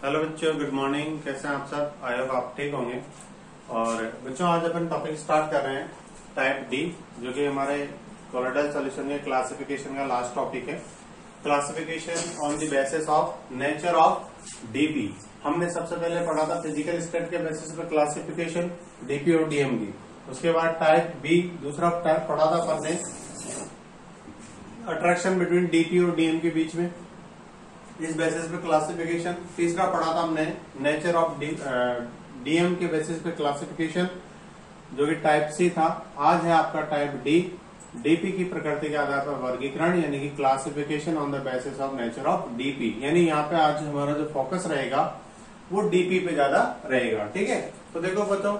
Hello बच्चों, good morning. कैसे हैं आप सब? आई होप आप ठीक होंगे। और बच्चों, आज अपन टॉपिक स्टार्ट कर रहे हैं टाइप डी, जो कि हमारे कोलोइडल सॉल्यूशन के क्लासिफिकेशन का लास्ट टॉपिक है। Classification on the basis of nature of DP. हमने सबसे पहले पढ़ा था फिजिकल स्टेट के बेसिस पे क्लासिफिकेशन डीपी और डीएम की। उसके बाद टाइप बी, दूसरा टाइप पढ़ा था अपन ने अट्रैक्शन बिटवीन डीपी और डीएम के बीच में, इस बेसिस पे क्लासिफिकेशन। तीसरा पढ़ा था हमने नेचर ऑफ डीएम के बेसिस पे क्लासिफिकेशन, जो कि टाइप सी था। आज है आपका टाइप डी, डीपी की प्रकृति के आधार पर वर्गीकरण, यानी कि classification on the basis of nature of DP. यानी यहाँ पे आज हमारा जो फोकस रहेगा वो डीपी पे ज्यादा रहेगा। ठीक है, तो देखो बच्चों,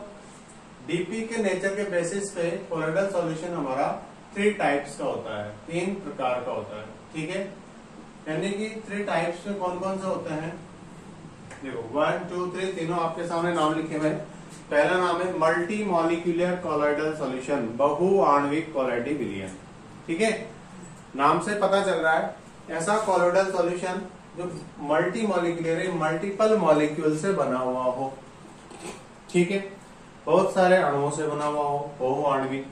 डीपी के नेचर के बेसिस पे कोलोइडल सॉल्यूशन हमारा 3 टाइप्स का होता है, 3 प्रकार का होता है। ठीक है, यानी कि 3 टाइप्स में कौन कौन से होते हैं? देखो 1, 2, 3 तीनों आपके सामने नाम लिखे हुए हैं। पहला नाम है मल्टी मॉलिक्यूलर कोलोइडल सॉल्यूशन, बहुआण्विक कोलाइडी विलयन। ठीक है, नाम से पता चल रहा है ऐसा कोलोइडल सॉल्यूशन जो मल्टी मॉलिक्यूलर, मल्टीपल मॉलिक्यूल से बना हुआ हो। ठीक है, बहुत सारे अणुओं से बना हुआ हो, बहुआण्विक।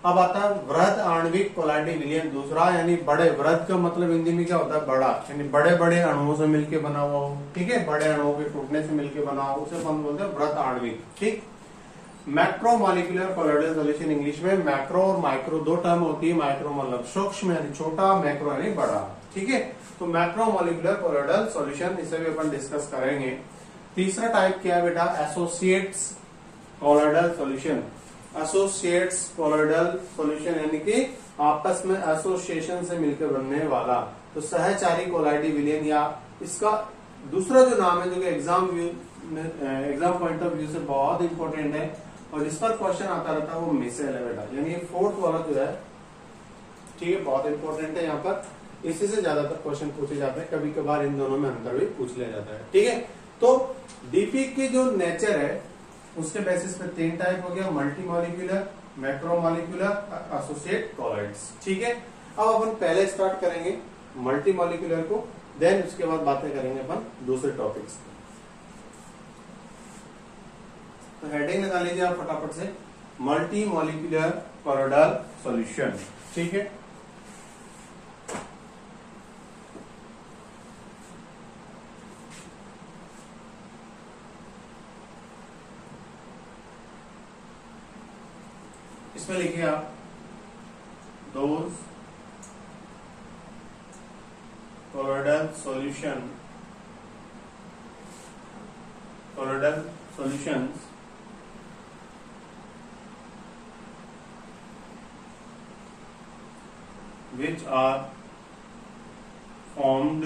अब आता है वृहद आणविक कोलाइडी विलयन दूसरा, यानी बड़े। वृहद का मतलब हिंदी में क्या होता है? बड़ा, यानी बड़े बड़े अणुओं से मिलकर बना हुआ हो। ठीक है, बड़े अणुओं के टूटने से मिलकर बना हो, उसे हम बोलते हैं वृहद आणविक। ठीक, macro molecular colloidal solution, English में मैक्रो और माइक्रो 2 टर्म होती है। माइक्रो मतलब सूक्ष्म यानी छोटा, मैक्रो यानी बड़ा। ठीक है, तो मैक्रो मॉलिक्यूलर कोलाइडल सॉल्यूशन, इसे भी अपन डिस्कस करेंगे। तीसरा टाइप क्या है बेटा? Associates colloidal solution. Associates colloidal solution यानी कि आपस में एसोसिएशन से मिलकर बनने वाला, तो सहचारी कोलाइडी विलयन, या इसका दूसरा जो नाम है, जो कि एग्जाम पॉइंट ऑफ व्यू से बहुत इंपॉर्टेंट है और इस पर क्वेश्चन आता रहता है, वो मिसेल है बेटा। यानी 4th वाला जो है, ठीक है, बहुत इंपॉर्टेंट है। यहाँ पर इसी से ज्यादातर क्वेश्चन पूछे जाते हैं, कभी कभार इन दोनों में अंतर भी पूछ लिया जाता है। ठीक है, तो डीपी की जो नेचर है उसके बेसिस पे 3 टाइप हो गया, multimolecular, macromolecular, associate colloids. ठीक है, अब अपन पहले स्टार्ट करेंगे मल्टी मॉलिक्यूलर को, देन उसके बाद बातें करेंगे अपन दूसरे टॉपिक्स। तो हेडिंग लगा लीजिए आप फटाफट से, मल्टी मॉलिक्यूलर कोलोइडल सॉल्यूशन। ठीक है, इसमें लिखिए आप those colloidal solutions which are formed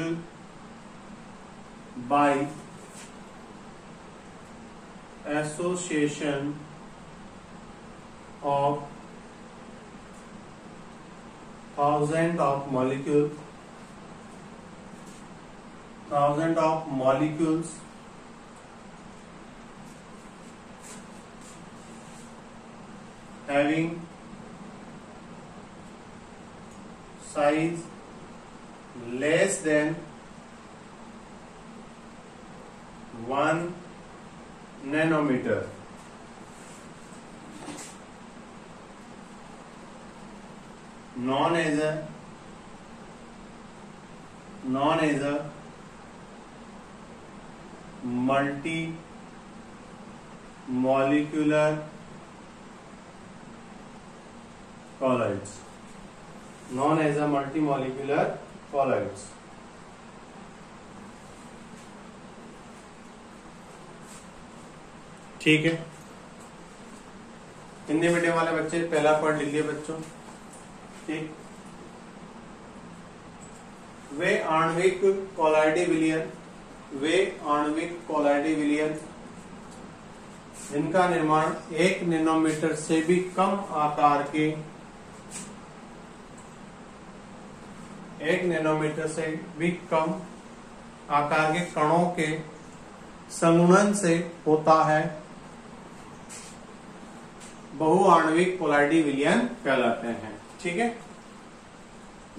by association of thousands of molecules having size less than 1 nanometer, known as a multi-molecular colloids. Known as a multi-molecular colloids. ठीक है, Hindi medium वाले बच्चे पहला पॉइंट लिख लिए बच्चों। ठीक, वे आणविक कोलाइडी विलयन, इनका निर्माण 1 नैनोमीटर से भी कम आकार के 1 नैनोमीटर से भी कम आकार के कणों के संगुणन से होता है, बहुआण्विक कोलाइडी विलयन कहलाते हैं। ठीक है,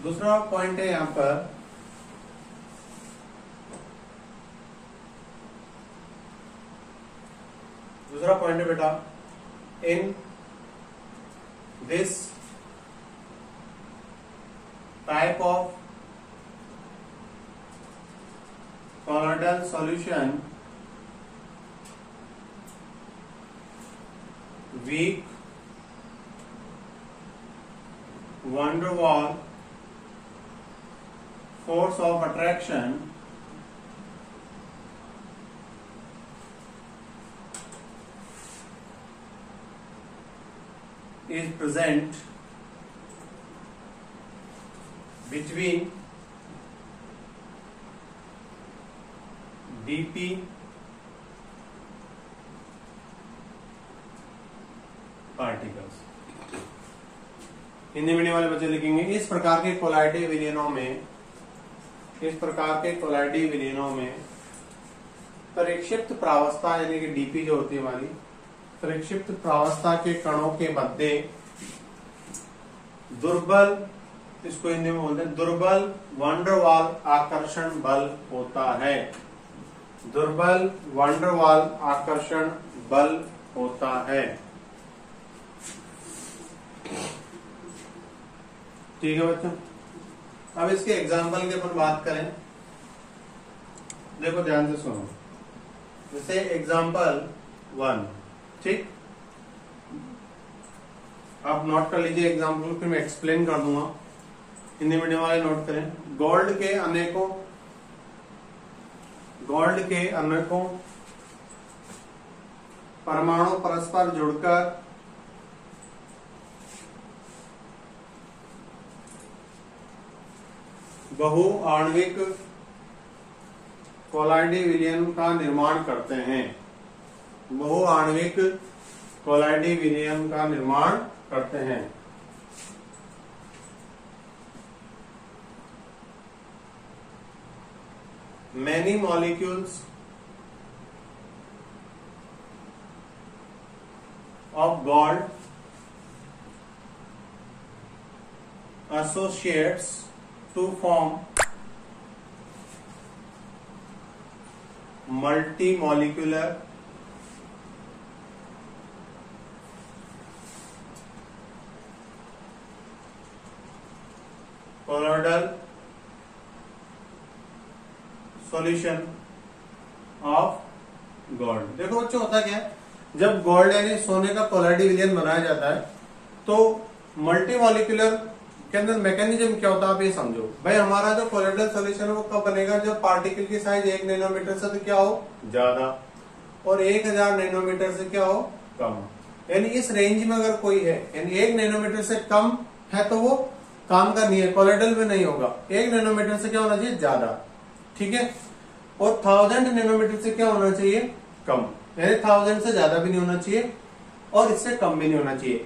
दूसरा पॉइंट है यहां पर दूसरा पॉइंट है बेटा, in this type of colloidal solution weak van der Waals force of attraction is present between dp particles. Hindi medium वाले बच्चे लिखेंगे, इस प्रकार के कोलाइडी विलयनों में परिक्षिप्त प्रावस्था यानी कि डीपी जो होती है हमारी, परिक्षिप्त प्रावस्था के कणों के मध्य दुर्बल, इसको हिंदी में बोलते हैं दुर्बल van der Waals आकर्षण बल होता है। दुर्बल van der Waals आकर्षण बल होता है। ठीक है बच्चों, अब इसके एग्जाम्पल की अपन बात करें, देखो ध्यान से सुनो। जैसे एग्जाम्पल 1, ठीक, आप नोट कर लीजिए एग्जाम्पल, फिर मैं एक्सप्लेन कर दूंगा। हिंदी मीडियम वाले नोट करें। गोल्ड के अनेकों परमाणु परस्पर जुड़कर बहुआण्विक कोलाइडी विलयन का निर्माण करते हैं। बहुआण्विक कोलाइडी विलयन का निर्माण करते हैं। Many molecules of gold associates to form multimolecular colloidal solution of gold. देखो बच्चों, होता क्या है, जब गोल्ड यानी सोने का कोलाइडी विलयन बनाया जाता है तो मल्टी मॉलिक्यूलर के अंदर मैकेनिज्म क्या होता है आप ये समझो। भाई हमारा जो कोलाइडल सॉल्यूशन है वो कब बनेगा, जब पार्टिकल की साइज 1 नैनोमीटर से तो क्या हो ज्यादा और 1000 नैनोमीटर से क्या हो कम। यानी इस रेंज में अगर कोई है, यानी 1 नैनोमीटर से कम है तो वो काम का नहीं है, कोलाइडल में नहीं होगा। 1 नैनोमीटर से क्या होना चाहिए ज्यादा, ठीक है। और 1000 नैनोमीटर से क्या होना चाहिए कम, यानी 1000 से ज्यादा भी नहीं होना चाहिए और इससे कम भी नहीं होना चाहिए।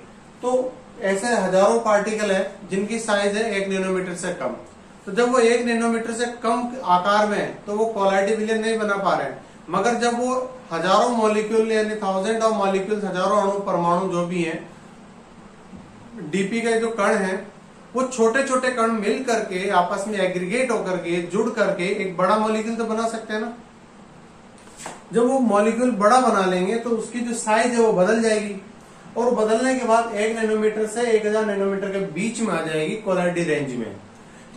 तो ऐसे हजारों पार्टिकल है जिनकी साइज है 1 नैनोमीटर से कम। तो जब वो 1 नैनोमीटर से कम आकार में है तो वो कोलाइडी विलयन नहीं बना पा रहे हैं। मगर जब वो हजारों मॉलिक्यूल यानी 1000 ऑफ मॉलिक्यूल्स, हजारों अणु परमाणु जो भी हैं, डीपी के जो कण हैं वो छोटे छोटे कण मिल करके आपस में एग्रीगेट होकर के जुड़ करके एक बड़ा मॉलिक्यूल तो बना सकते हैं ना। जब वो मॉलिक्यूल बड़ा बना लेंगे तो उसकी जो साइज है वो बदल जाएगी और बदलने के बाद 1 नैनोमीटर से 1000 नैनोमीटर के बीच में आ जाएगी कोलाइडी रेंज में।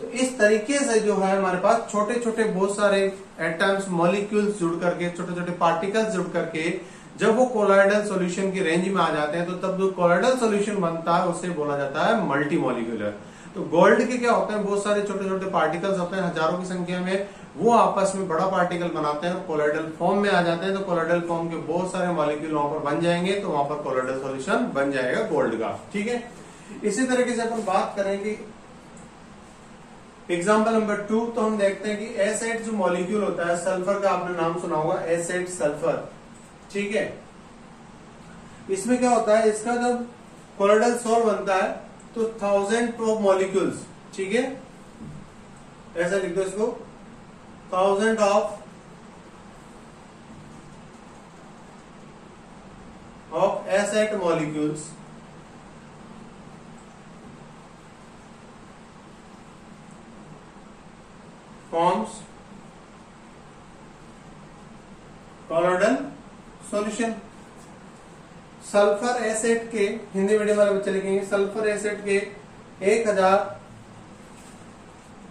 तो इस तरीके से जो है हमारे पास छोटे छोटे बहुत सारे एटम्स, मॉलिक्यूल्स जुड़ करके, छोटे छोटे पार्टिकल्स जुड़ करके जब वो कोलाइडल सॉल्यूशन की रेंज में आ जाते हैं तो तब जो कोलाइडल सॉल्यूशन बनता है उसे बोला जाता है मल्टी मॉलिक्यूलर। तो गोल्ड के क्या होते हैं, बहुत सारे छोटे छोटे पार्टिकल्स होते हैं हजारों की संख्या में, वो आपस में बड़ा पार्टिकल बनाते हैं और कोलाइडल फॉर्म में आ जाते हैं। तो कोलाइडल फॉर्म के बहुत सारे मॉलिक्यूल वहां पर बन जाएंगे, तो वहां पर कोलाइडल सॉल्यूशन बन जाएगा गोल्ड का, ठीक है। इसी तरीके से अपन बात करेंगे एग्जाम्पल नंबर 2। तो हम देखते हैं कि एस8 जो मॉलिक्यूल होता है, सल्फर का आपने नाम सुना होगा, एस8 सल्फर, ठीक है। इसमें क्या होता है, इसका जब कोलाइडल सॉल्व बनता है तो 1000 ऑफ मॉलिक्यूल्स, ठीक है, ऐसा लिख दो इसको, 1000 of S8 molecules forms colloidal solution। Sulphur acid के, हिंदी मीडियम वाले बच्चे लिखेंगे, सल्फर एसिड के 1000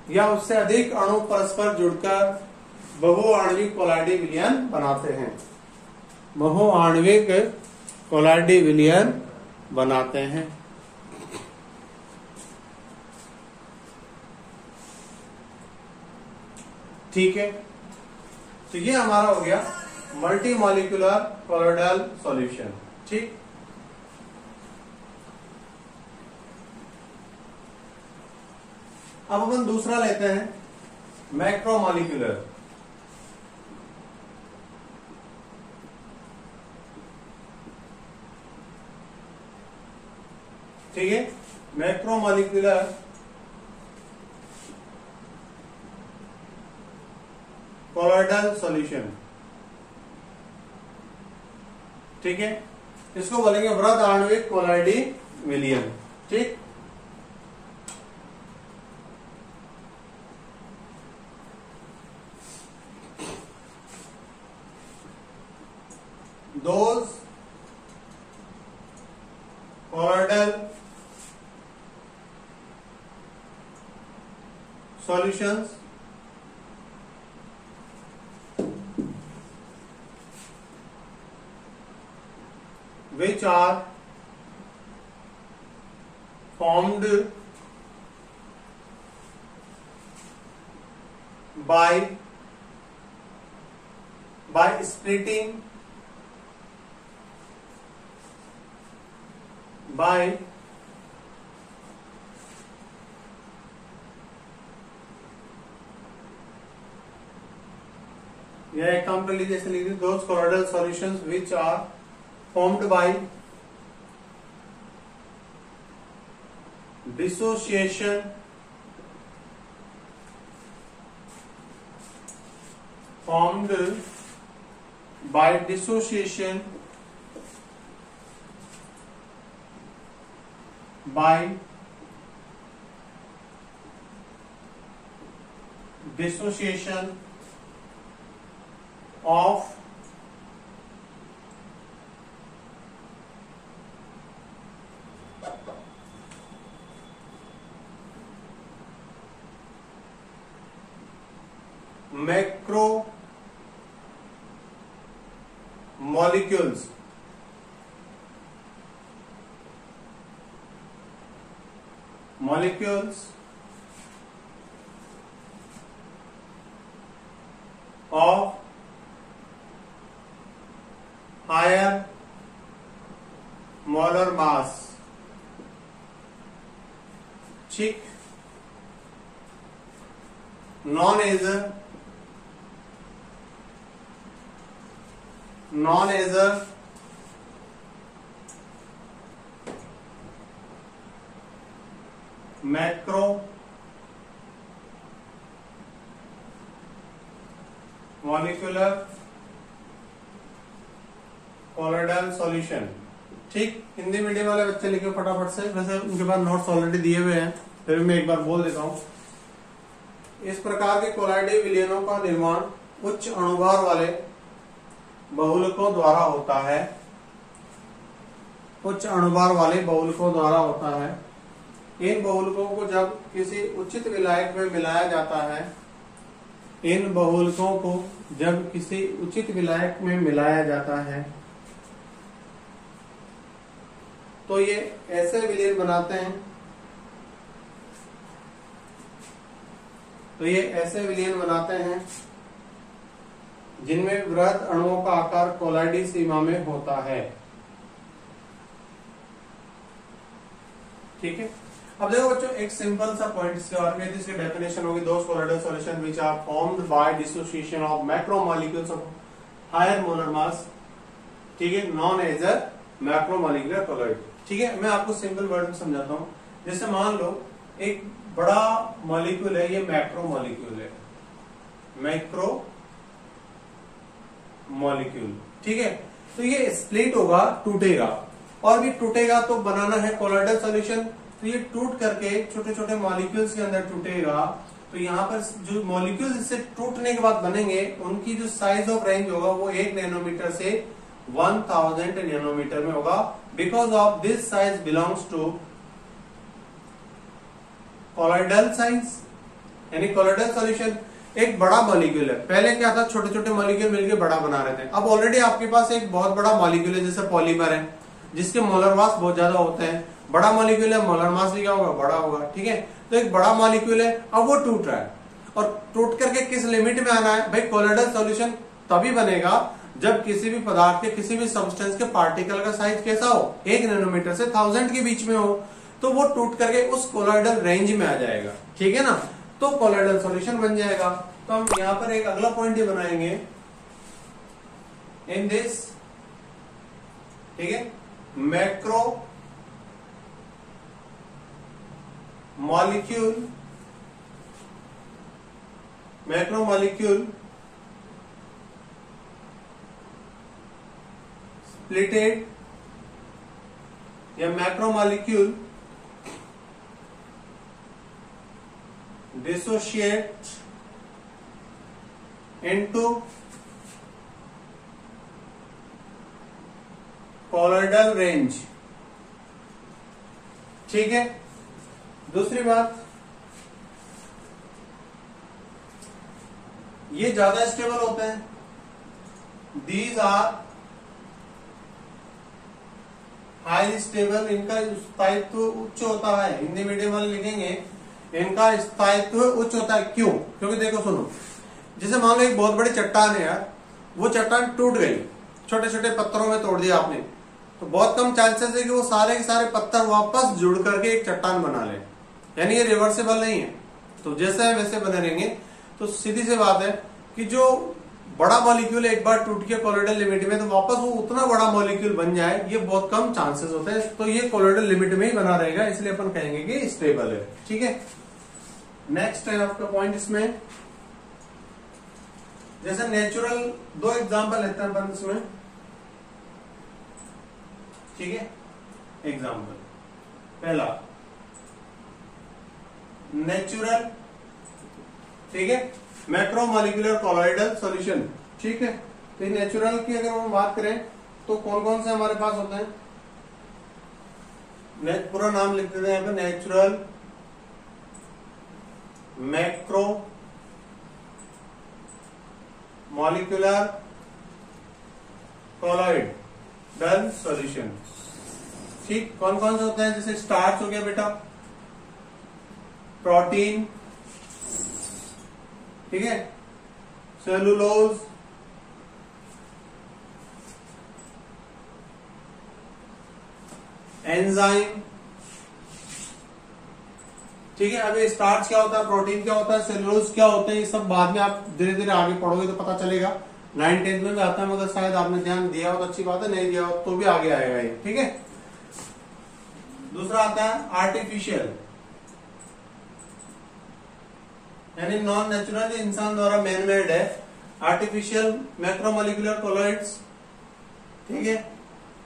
या उससे अधिक अणु परस्पर जुड़कर बहुआण्विक कोलाइडी विलयन बनाते हैं। बहुआण्विक कोलाइडी विलयन बनाते हैं। ठीक है, तो ये हमारा हो गया मल्टी मॉलिक्यूलर कोलोइडल सॉल्यूशन। ठीक, अब अपन दूसरा लेते हैं मैक्रोमॉलिक्यूलर। ठीक है, मैक्रोमॉलिक्यूलर कोलोइडल सॉल्यूशन। ठीक है, इसको बोलेंगे वृहद आणविक कोलाइडी विलयन। ठीक, those colloidal solutions which are formed by splitting by यह एग्जाम्पल लीजिए, जैसे लिख दीजिए those colloidal solutions which are formed by dissociation by dissociation of macromolecules of higher molar mass, ठीक, known as macromolecular colloidal solution. ठीक, Hindi medium वाले बच्चे लिखे फटाफट से, वैसे उनके पास नोट्स ऑलरेडी दिए हुए हैं, फिर मैं एक बार बोल देता हूं। इस प्रकार के कोलाइडी विलयनों का निर्माण उच्च अणुभार वाले बहुलकों द्वारा होता है। उच्च अणुभार वाले बहुलकों द्वारा होता है। इन बहुलकों को जब किसी उचित विलायक में मिलाया जाता है, इन बहुलकों को जब किसी उचित विलायक में मिलाया जाता है तो ये ऐसे विलयन बनाते हैं, जिनमें वृहद अणुओं का आकार कोलाइडी सीमा में होता है। ठीक है, अब देखो बच्चों, एक सिंपल सा पॉइंट इसके बारे में, इसकी डेफिनेशन होगी those colloidal solution which are formed by dissociation of macromolecules of higher molar mass, ठीक है, known as a macromolecular colloid. ठीक है, मैं आपको सिंपल वर्ड में समझाता हूं। जैसे मान लो एक बड़ा मॉलिक्यूल है, ये मैक्रोमॉलिक्यूल है, मैक्रोमॉलिक्यूल। ठीक है, तो ये स्प्लिट होगा, टूटेगा, और भी टूटेगा तो बनाना है कोलाइडल सॉल्यूशन, तो ये टूट करके छोटे छोटे मॉलिक्यूल्स के अंदर टूटेगा। तो यहाँ पर जो मॉलिक्यूल्स इससे टूटने के बाद बनेंगे, उनकी जो साइज ऑफ रेंज होगा वो 1 नैनोमीटर से 1000 नैनोमीटर में होगा, because of this size belongs to colloidal size, यानी कोलॉइडल सॉल्यूशन एक बड़ा मॉलिक्यूल है। पहले क्या था, छोटे छोटे मॉलिक्यूल मिलकर बड़ा बना रहे थे। अब ऑलरेडी आपके पास एक बहुत बड़ा मॉलिक्यूल है, जैसे पॉलीमर है, जिसके मोलर मास बहुत ज्यादा होते हैं। बड़ा मॉलिक्यूल है, मोलर मास भी क्या होगा, बड़ा होगा। ठीक है, तो एक बड़ा मॉलिक्यूल है, अब वो टूट रहा है, और टूट करके किस लिमिट में आना है भाई, कोलॉइडल सॉल्यूशन तभी बनेगा जब किसी भी पदार्थ के, किसी भी सब्सटेंस के पार्टिकल का साइज कैसा हो, 1 नैनोमीटर से 1000 के बीच में हो, तो वो टूट करके उस कोलॉइडल रेंज में आ जाएगा। ठीक है ना, तो कोलॉइडल सॉल्यूशन बन जाएगा। तो हम यहां पर एक अगला पॉइंट ही बनाएंगे इन दिस, ठीक है, मैक्रो मॉलिक्यूल स्प्लिटेड या macromolecule dissociate into colloidal range. ठीक है, दूसरी बात, ये ज्यादा स्टेबल होते हैं, दीज आर हाई स्टेबल, इनका स्थायित्व उच्च होता है। हिंदी मीडियम वाले लिखेंगे इनका स्थायित्व उच्च होता है। क्यों? क्योंकि देखो सुनो, जैसे मान लो एक बहुत बड़ी चट्टान है यार, वो चट्टान टूट गई, छोटे छोटे पत्थरों में तोड़ दिया आपने, तो बहुत कम चांसेस है कि वो सारे के सारे पत्थर वापस जुड़ करके एक चट्टान बना ले, यानी ये रिवर्सेबल नहीं है। तो जैसे है वैसे बने रहेंगे। तो सीधी सी बात है कि जो बड़ा मॉलिक्यूल एक बार टूट के कोलॉइडल लिमिट में, तो वापस वो उतना बड़ा मॉलिक्यूल बन जाए, ये बहुत कम चांसेस होते हैं। तो ये कोलॉइडल लिमिट में ही बना रहेगा, इसलिए अपन कहेंगे कि स्टेबल है। ठीक है, नेक्स्ट है आपका पॉइंट इसमें, जैसे नेचुरल, दो एग्जांपल लेते हैं अपन इसमें। ठीक है, एग्जांपल पहला नेचुरल, ठीक है, मैक्रोमॉलिक्यूलर कोलॉइडल सॉल्यूशन। ठीक है, तो नेचुरल की अगर हम बात करें तो कौन कौन से हमारे पास होते हैं, पूरा नाम लिख देते हैं यहाँ पे, natural macro molecular colloidal solution. ठीक, कौन कौन से होते हैं, जैसे स्टार्च हो गया बेटा, प्रोटीन, ठीक है, सेलुलोज, एंजाइम। ठीक है, अभी स्टार्च क्या होता है, प्रोटीन क्या होता है, सेलुलोज क्या होते हैं, ये सब बाद में आप धीरे धीरे आगे पढ़ोगे तो पता चलेगा। 9th-10th में भी आता है, मगर शायद आपने ध्यान दिया हो तो अच्छी बात है, नहीं दिया हो तो भी आगे आएगा ये। ठीक है, दूसरा आता है आर्टिफिशियल, यानी नॉन नेचुरल, इंसान द्वारा मैन मेड है, आर्टिफिशियल मैक्रोमॉलिक्यूलर कोलॉइड्स। ठीक है,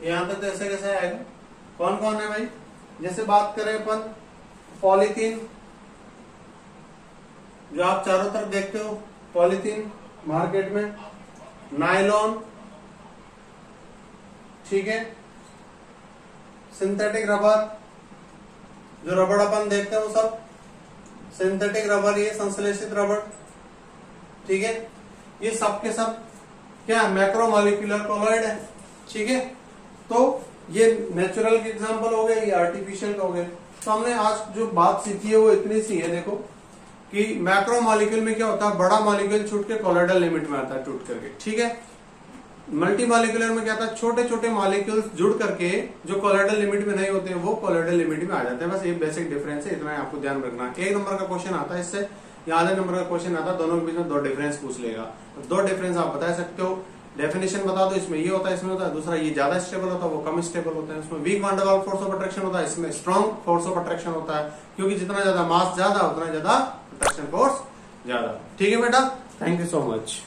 यहां तक तो ऐसे कैसे आएगा, कौन कौन है भाई, जैसे बात करें अपन पॉलीथीन, जो आप चारों तरफ देखते हो पॉलीथीन मार्केट में, नायलॉन, ठीक है, सिंथेटिक रबर, जो रबड़ अपन देखते हैं वो सब सिंथेटिक रबर, ये संश्लेषित रबर। ठीक है, ये सब के सब क्या मैक्रोमॉलिक्यूलर कोलॉइड है। ठीक है, तो ये नेचुरल के एग्जांपल हो गए, ये आर्टिफिशियल हो गए। तो हमने आज जो बात सीखी है वो इतनी सी है, देखो कि मैक्रोमॉलिक्यूल में क्या होता है, बड़ा मॉलिक्यूल छूट के कोलॉइडल लिमिट में आता है टूट करके। ठीक है, मल्टी मॉलिक्यूलर में क्या था, छोटे छोटे मॉलिक्यूल्स जुड़ करके जो कोलॉइडल लिमिट में नहीं होते हैं वो कोलॉइडल लिमिट में आ जाते हैं। बस ये बेसिक डिफरेंस है, इतना ही आपको ध्यान रखना। 1 नंबर का क्वेश्चन आता है इससे, या आधे नंबर का क्वेश्चन आता है, दोनों के बीच में 2 डिफरेंस पूछ लेगा। 2 डिफरेंस आप बता सकते हो, डेफिनेशन बता दो, इसमें ये होता है, इसमें होता है, दूसरा ये ज्यादा स्टेबल होता है, वो कम स्टेबल होता है। इसमें weak van der Waals force of attraction होता है, इसमें स्ट्रॉन्ग फोर्स ऑफ अट्रैक्शन होता है, क्योंकि जितना ज्यादा मास ज्यादा उतना ज्यादा अट्रैक्शन फोर्स ज्यादा। ठीक है बेटा, थैंक यू सो मच।